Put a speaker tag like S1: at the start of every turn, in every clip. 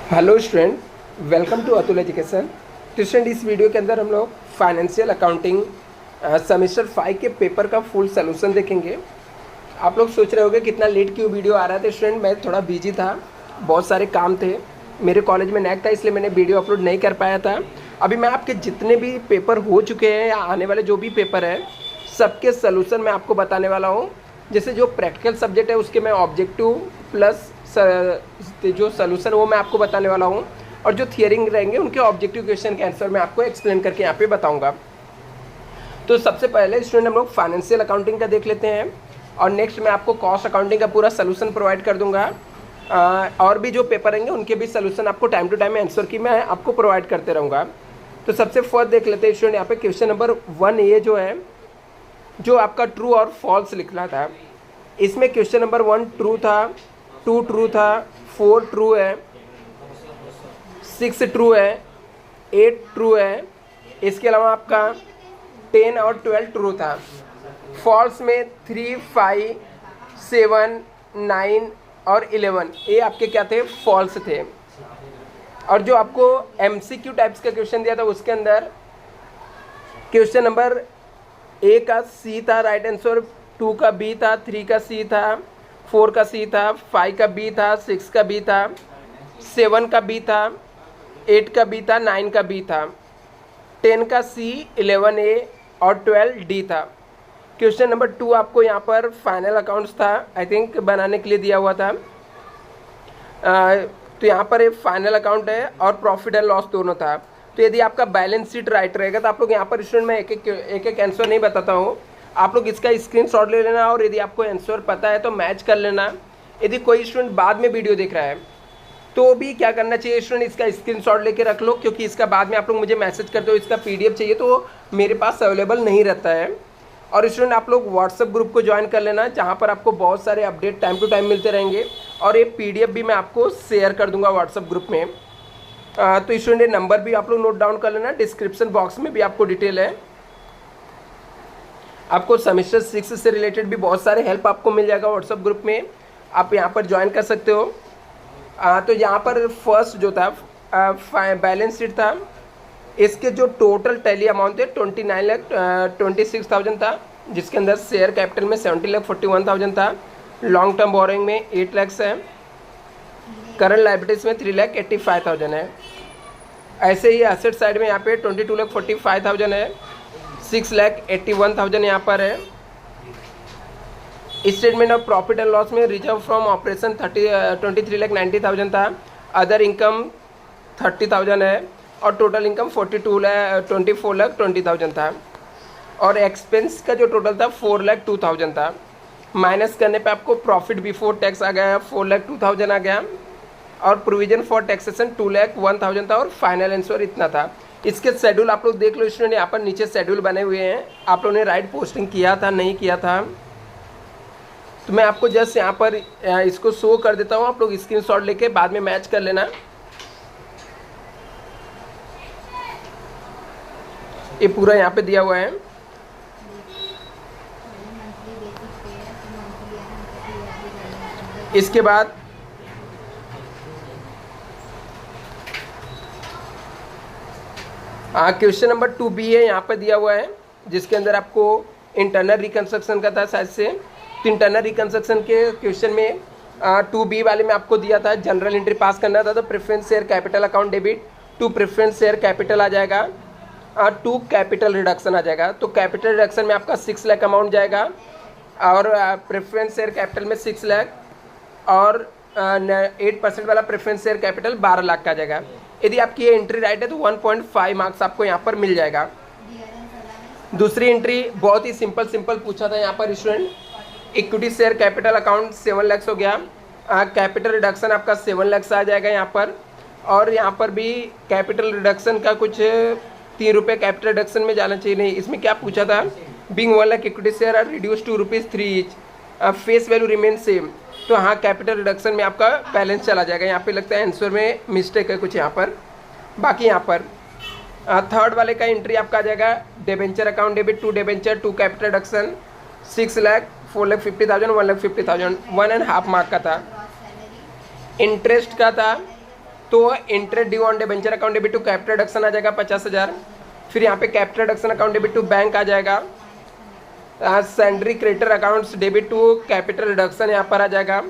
S1: Hello student, welcome to Atul education. तो student, इस video के अंदर हम लोग फाइनेंशियल अकाउंटिंग सेमेस्टर 5 के पेपर का फुल सोल्यूशन देखेंगे। आप लोग सोच रहे होंगे कितना लेट क्यों वीडियो आ रहा था। स्टूडेंट, मैं थोड़ा बिजी था, बहुत सारे काम थे, मेरे कॉलेज में नैक था, इसलिए मैंने वीडियो अपलोड नहीं कर पाया था। अभी मैं आपके जितने भी पेपर हो चुके हैं या आने वाले जो भी पेपर हैं, सबके सोल्यूशन मैं आपको बताने वाला हूँ। जैसे जो प्रैक्टिकल सब्जेक्ट है उसके मैं ऑब्जेक्टिव प्लस जो सोल्यूशन वो मैं आपको बताने वाला हूँ, और जो थियरिंग रहेंगे उनके ऑब्जेक्टिव क्वेश्चन के आंसर मैं आपको एक्सप्लेन करके यहाँ पे बताऊँगा। तो सबसे पहले स्टूडेंट हम लोग फाइनेंशियल अकाउंटिंग का देख लेते हैं, और नेक्स्ट मैं आपको कॉस्ट अकाउंटिंग का पूरा सोल्यूशन प्रोवाइड कर दूंगा। और भी जो पेपर रहेंगे उनके भी सोल्यूशन आपको टाइम टू टाइम आंसर की मैं आपको प्रोवाइड करते रहूँगा। तो सबसे फर्स्ट देख लेते हैं स्टूडेंट, यहाँ पे क्वेश्चन नंबर 1 ये जो है, जो आपका ट्रू और फॉल्स लिखना था, इसमें क्वेश्चन नंबर 1 ट्रू था, 2 ट्रू था, 4 ट्रू है, 6 ट्रू है, 8 ट्रू है, इसके अलावा आपका 10 और 12 ट्रू था। फॉल्स में 3, 5, 7, 9 और 11 ये आपके क्या थे, फॉल्स थे। और जो आपको MCQ टाइप्स का क्वेश्चन दिया था उसके अंदर क्वेश्चन नंबर ए का सी था राइट आंसर, 2 का बी था, 3 का सी था, 4 का सी था, 5 का बी था, 6 का बी था, 7 का बी था, 8 का बी था, 9 का बी था, 10 का सी, 11 ए और 12 डी था। क्वेश्चन नंबर 2 आपको यहाँ पर फाइनल अकाउंट्स था, आई थिंक बनाने के लिए दिया हुआ था। तो यहाँ पर एक फाइनल अकाउंट है और प्रॉफिट एंड लॉस दोनों था। तो यदि आपका बैलेंस शीट राइट रहेगा तो आप लोग यहाँ पर स्टूडेंट मैं एक एक आंसर नहीं बताता हूँ, आप लोग इसका स्क्रीनशॉट ले लेना, और यदि आपको आंसर पता है तो मैच कर लेना। यदि कोई स्टूडेंट बाद में वीडियो देख रहा है तो भी क्या करना चाहिए स्टूडेंट, इसका स्क्रीनशॉट लेके रख लो, क्योंकि इसका बाद में आप लोग मुझे मैसेज करते हो इसका PDF चाहिए तो मेरे पास अवेलेबल नहीं रहता है। और स्टूडेंट आप लोग व्हाट्सएप ग्रुप को ज्वाइन कर लेना, जहाँ पर आपको बहुत सारे अपडेट टाइम टू टाइम मिलते रहेंगे, और ये PDF भी मैं आपको शेयर कर दूंगा व्हाट्सएप ग्रुप में। तो स्टूडेंट ये नंबर भी आप लोग नोट डाउन कर लेना, डिस्क्रिप्शन बॉक्स में भी आपको डिटेल है। आपको सेमेस्टर 6 से रिलेटेड भी बहुत सारे हेल्प आपको मिल जाएगा व्हाट्सएप ग्रुप में, आप यहाँ पर ज्वाइन कर सकते हो। तो यहाँ पर फर्स्ट जो था बैलेंस शीट था, इसके जो टोटल टैली अमाउंट थे 29,26,000 था, जिसके अंदर शेयर कैपिटल में 70,41,000 था, लॉन्ग टर्म बोरोइंग में 8 लाख है, करंट लाइबिलिटीज में 3,85,000 है। ऐसे ही एसेट साइड में यहाँ पे 22,45,000 है, 6,81,000 यहाँ पर है। Statement of profit and loss में रिजर्व फ्रॉम ऑपरेशन 23,90,000 था, अदर इनकम 30,000 है, और टोटल इनकम 24,20,000 था, और एक्सपेंस का जो टोटल था 4,02,000 था। माइनस करने पे आपको प्रॉफिट बिफोर टैक्स आ गया 4,02,000 आ गया, और प्रोविजन फॉर टैक्सेशन 2,01,000 था, और फाइनल आंसर इतना था। इसके शेड्यूल आप लोग देख लो स्टूडेंट, यहाँ पर नीचे शेड्यूल बने हुए हैं, आप लोगों ने राइट पोस्टिंग किया था नहीं किया था, तो मैं आपको जस्ट यहाँ पर इसको शो कर देता हूँ, आप लोग स्क्रीनशॉट लेके बाद में मैच कर लेना। ये पूरा यहाँ पे दिया हुआ है। इसके बाद क्वेश्चन नंबर 2B है, यहाँ पे दिया हुआ है, जिसके अंदर आपको इंटरनल रिकंस्ट्रक्शन का था शायद से। तो इंटरनल रिकंस्ट्रक्शन के क्वेश्चन में 2B वाले में आपको दिया था जनरल एंट्री पास करना था, तो preference share capital account debit to preference share capital आ जाएगा, 2 कैपिटल रिडक्शन आ जाएगा। तो कैपिटल रिडक्शन में आपका 6 लाख अमाउंट जाएगा, और प्रेफरेंस शेयर कैपिटल में 6 लाख, और 8% वाला प्रेफरेंस शेयर कैपिटल 12 लाख का जाएगा। यदि आपकी ये एंट्री राइट है तो 1.5 मार्क्स आपको यहाँ पर मिल जाएगा। दूसरी एंट्री बहुत ही सिंपल पूछा था यहाँ पर student, equity share capital account 7 lakh हो गया, कैपिटल रिडक्शन आपका 7 लाख आ जाएगा यहाँ पर, और यहाँ पर भी कैपिटल रिडक्शन का कुछ 3 रुपये कैपिटल रिडक्शन में जाना चाहिए। नहीं, इसमें क्या पूछा था, being 1 lakh equity share are reduce to ₹3 each, face value remain same. तो हाँ, कैपिटल रिडक्शन में आपका बैलेंस चला जाएगा, यहाँ पे लगता है आंसर में मिस्टेक है कुछ यहाँ पर। बाकी यहाँ पर थर्ड वाले का एंट्री आपका आ जाएगा debenture account debit to debenture to capital reduction 6 lakh, 4,50,000, 1,50,000, 1.5 mark का था। इंटरेस्ट का था तो interest due on debenture account debit to capital reduction आ जाएगा 50,000। फिर यहाँ पे capital reduction account debit to bank आ जाएगा। Sundry creditor accounts debit to capital reduction यहाँ पर आ जाएगा।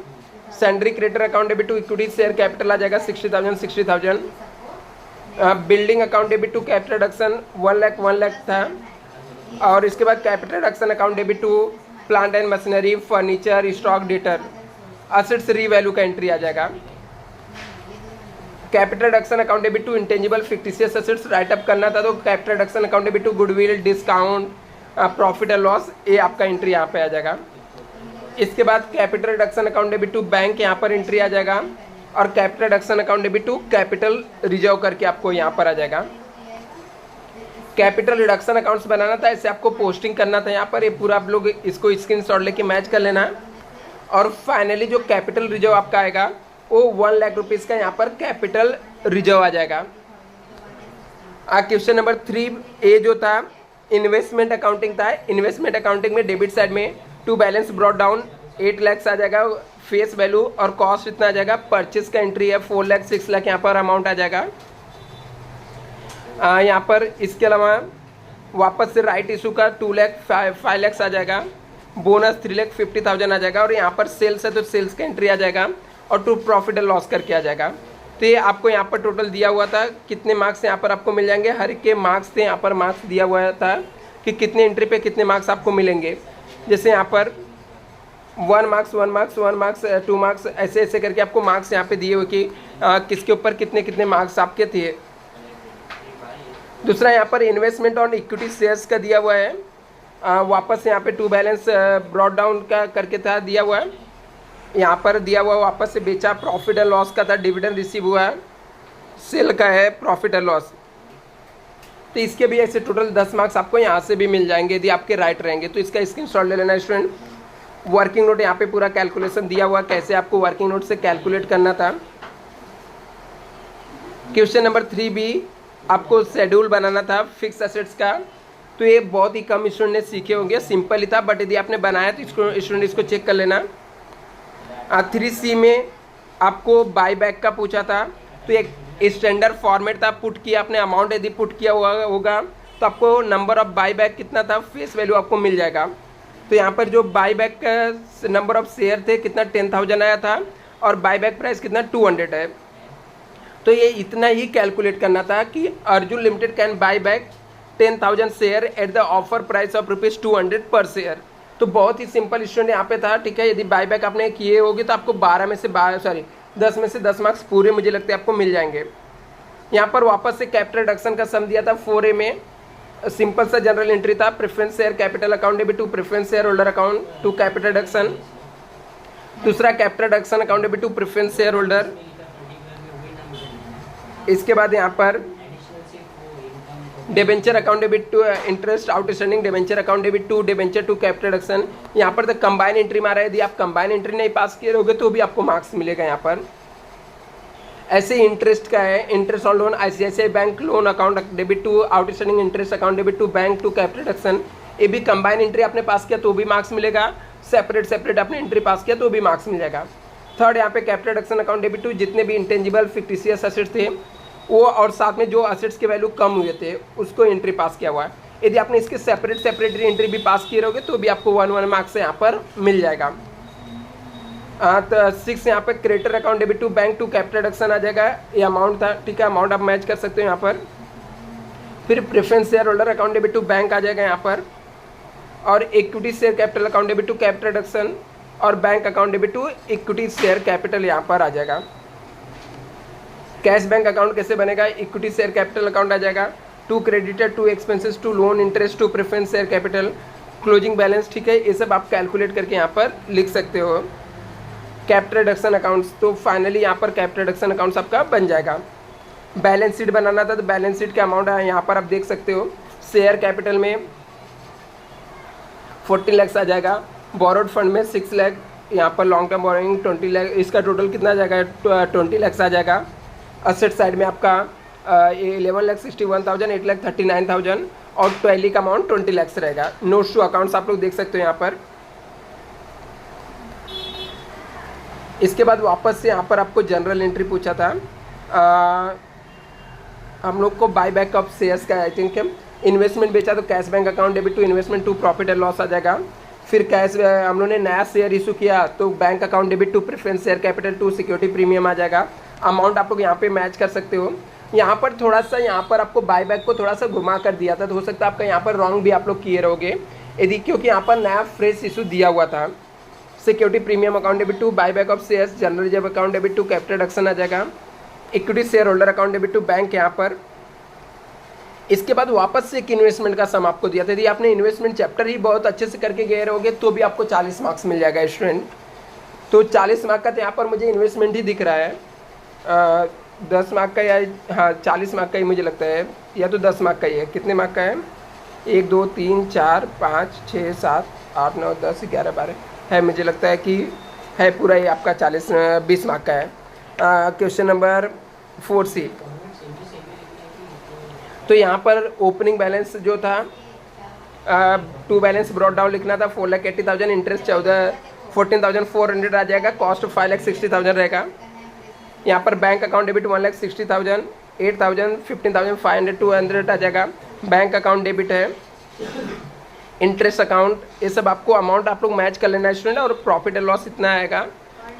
S1: Sundry creditor account debit to equity share capital आ जाएगा 60,000। Building account debit to capital reduction 1 lakh था। और इसके बाद capital reduction account debit to plant and machinery, furniture, stock, debtor, assets revalue का एंट्री आ जाएगा। Capital reduction account debit to intangible fictitious assets write up करना था, तो capital reduction account debit to goodwill, discount, profit and loss, ये आपका entry यहाँ पे आ जाएगा। इसके बाद capital reduction account debit to bank यहाँ पर एंट्री आ जाएगा। और capital reduction account debit to capital reserve करके आपको यहाँ पर आ जाएगा। कैपिटल रिडक्शन अकाउंट्स बनाना था, इससे आपको पोस्टिंग करना था यहाँ पर, ये पूरा आप लोग इसको स्क्रीनशॉट लेके मैच कर लेना। और फाइनली जो कैपिटल रिजर्व आपका आएगा वो 1 लाख रुपीज़ का यहाँ पर कैपिटल रिजर्व आ जाएगा। क्वेश्चन नंबर 3A जो था इन्वेस्टमेंट अकाउंटिंग था। इन्वेस्टमेंट अकाउंटिंग में डेबिट साइड में to balance brought down 8 lakh आ जाएगा फेस वैल्यू, और कॉस्ट इतना आ जाएगा। परचेज का एंट्री है 4 लाख 6 लाख यहाँ पर अमाउंट आ जाएगा। यहाँ पर इसके अलावा वापस से राइट इशू का 2 लाख 5 लाख आ जाएगा। बोनस 3 लाख 50,000 आ जाएगा। और यहाँ पर सेल्स है तो सेल्स का एंट्री आ जाएगा और टू प्रॉफिट एंड लॉस करके आ जाएगा। तो ये आपको यहाँ पर टोटल दिया हुआ था, कितने मार्क्स यहाँ पर आपको मिल जाएंगे, हर एक के मार्क्स थे, यहाँ पर मार्क्स दिया हुआ था कि कितने एंट्री पे कितने मार्क्स आपको मिलेंगे। जैसे यहाँ पर 1 मार्क्स 1 मार्क्स 1 मार्क्स 2 मार्क्स ऐसे ऐसे करके आपको मार्क्स यहाँ पे दिए हुए कि किसके ऊपर कितने कितने मार्क्स आपके थे। दूसरा यहाँ पर इन्वेस्टमेंट ऑन इक्विटी शेयर्स का दिया हुआ है। वापस यहाँ पे टू बैलेंस ब्रॉड डाउन का करके था दिया हुआ है। यहाँ पर दिया हुआ वापस से बेचा, प्रॉफिट एंड लॉस का था, डिविडेंड रिसीव हुआ है, सेल का है, प्रॉफिट एंड लॉस। तो इसके भी ऐसे टोटल 10 मार्क्स आपको यहाँ से भी मिल जाएंगे यदि आपके राइट रहेंगे। तो इसका स्क्रीनशॉट ले लेना स्टूडेंट। वर्किंग नोट यहाँ पे पूरा कैलकुलेशन दिया हुआ, कैसे आपको वर्किंग नोट से कैलकुलेट करना था। क्वेश्चन नंबर 3B आपको शेड्यूल बनाना था फिक्स एसेट्स का। तो ये बहुत ही कम स्टूडेंट ने सीखे होंगे, सिंपल ही था, बट यदि आपने बनाया तो स्टूडेंट इसको चेक कर लेना। 3C में आपको बाई बैक का पूछा था, तो एक स्टैंडर्ड फॉर्मेट था, पुट किया आपने अमाउंट, यदि पुट किया हुआ होगा तो आपको नंबर ऑफ बाई बैक कितना था, फेस वैल्यू आपको मिल जाएगा। तो यहाँ पर जो बाई बैक का नंबर ऑफ शेयर थे कितना 10,000 आया था, और बाई बैक प्राइस कितना 200 है। तो ये इतना ही कैलकुलेट करना था कि Arjun limited can buy back 10,000 share at the offer price of ₹200 पर शेयर। तो बहुत ही सिंपल स्टूडेंट यहाँ पे था, ठीक है। यदि बाईबैक आपने किए होगी तो आपको 10 में से 10 मार्क्स पूरे मुझे लगते हैं आपको मिल जाएंगे। यहाँ पर वापस से कैपिटल रिडक्शन का सम दिया था 4A में, सिंपल सा जनरल एंट्री था, preference share capital account debit to preference share holder account to capital reduction. दूसरा capital reduction account debit to preference share holder. इसके बाद यहाँ पर debenture account debit to interest outstanding debenture account debit to debenture to capital reduction. यहाँ पर तक combine entry मारा है, यदि आप कंबाइन एंट्री नहीं पास किए रहोगे तो भी आपको मार्क्स मिलेगा यहाँ पर। ऐसे इंटरेस्ट का है, interest on loan ICICI bank loan account debit to outstanding interest account debit to bank to capital reduction. ये भी कंबाइन एंट्री आपने पास किया तो भी मार्क्स मिलेगा, सेपरेट आपने एंट्री पास किया तो भी मार्क्स मिल जाएगा। थर्ड यहाँ पे capital reduction account debit to जितने भी इंटेंजिबल फिक्टिशियस असेट्स थे वो, और साथ में जो असेट्स के वैल्यू कम हुए थे उसको एंट्री पास किया हुआ है। यदि आपने इसके सेपरेट एंट्री भी पास किए रहोगे तो भी आपको 1 मार्क्स यहाँ पर मिल जाएगा। तो 6 यहाँ पर creditor account debit to bank to capital reduction आ जाएगा, ये अमाउंट था, ठीक है। अमाउंट आप मैच कर सकते हो यहाँ पर। फिर preference share holder account debit to bank आ जाएगा यहाँ पर, और equity share capital account debit to capital reduction, और bank account debit to equity share capital यहाँ पर आ जाएगा। कैश बैंक अकाउंट कैसे बनेगा, इक्विटी शेयर कैपिटल अकाउंट आ जाएगा, to creditor to expenses to loan interest to preference share capital closing balance, ठीक है। ये सब आप कैलकुलेट करके यहाँ पर लिख सकते हो। कैपिटल रिडक्शन अकाउंट्स, तो फाइनली यहाँ पर कैपिटल रिडक्शन अकाउंट्स आपका बन जाएगा। बैलेंस शीट बनाना था तो बैलेंस शीट का अमाउंट है यहाँ पर आप देख सकते हो। शेयर कैपिटल में 40 लाख आ जाएगा, बोरोड फंड में 6 लाख, यहाँ पर लॉन्ग टर्म बोरोइंग 20 लाख, इसका टोटल कितना आ जाएगा 20 लाख आ जाएगा। असेट साइड में आपका 11,61,000, 8,39,000 और टैली का अमाउंट 20 लाख रहेगा। नोट्स टू अकाउंट्स आप लोग देख सकते हो यहाँ पर। इसके बाद वापस से यहाँ पर आपको जनरल एंट्री पूछा था, हम लोग को बाई बैक ऑफ शेयर्स का आई थिंक इन्वेस्टमेंट बेचा तो cash bank account debit to investment to profit and loss आ जाएगा। फिर कैश हम लोगों ने नया शेयर इशू किया तो bank account debit to preference share capital to security premium आ जाएगा। अमाउंट आप लोग यहाँ पे मैच कर सकते हो। यहाँ पर थोड़ा सा यहाँ पर आपको बाय बैक को थोड़ा सा घुमा कर दिया था तो हो सकता है आपका यहाँ पर रॉन्ग भी आप लोग किए रहोगे यदि, क्योंकि यहाँ पर नया फ्रेश इशू दिया हुआ था। Security premium account debit to buy back of shares, general reserve account debit to capital reduction आ जाएगा, equity share holder account debit to bank यहाँ पर। इसके बाद वापस से एक इन्वेस्टमेंट का सम आपको दिया था। यदि आपने इन्वेस्टमेंट चैप्टर ही बहुत अच्छे से करके गए रहोगे तो भी आपको 40 मार्क्स मिल जाएगा स्टूडेंट। तो 40 मार्क का तो यहाँ पर मुझे इन्वेस्टमेंट ही दिख रहा है। 10 मार्क का या हाँ 40 मार्क का ही मुझे लगता है, या तो 10 मार्क का ही है। कितने मार्क का है? 1 2 3 4 5 6 7 8 9 10 11 12 है, मुझे लगता है कि है पूरा ही आपका 20 मार्क का है। Question number 4C। तो यहाँ पर ओपनिंग बैलेंस जो था टू बैलेंस ब्रॉड डाउन लिखना था 4,80,000, इंटरेस्ट 14,400 आ जाएगा, कॉस्ट 5,60,000 रहेगा। यहाँ पर बैंक अकाउंट डेबिट 1,60,000, 8,000, 15,500, 200 आ जाएगा, बैंक अकाउंट डेबिट है। इंटरेस्ट अकाउंट, ये सब आपको अमाउंट आप लोग मैच कर लेना स्टूडेंट, और प्रॉफिट एंड लॉस इतना आएगा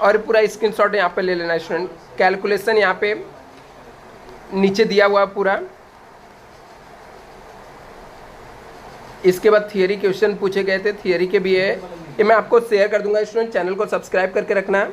S1: और पूरा स्क्रीनशॉट यहाँ पे ले लेना स्टूडेंट। कैलकुलेशन यहाँ पे नीचे दिया हुआ पूरा। इसके बाद थियरी क्वेश्चन पूछे गए थे, थियरी के भी है, ये मैं आपको शेयर कर दूंगा स्टूडेंट, चैनल को सब्सक्राइब करके रखना।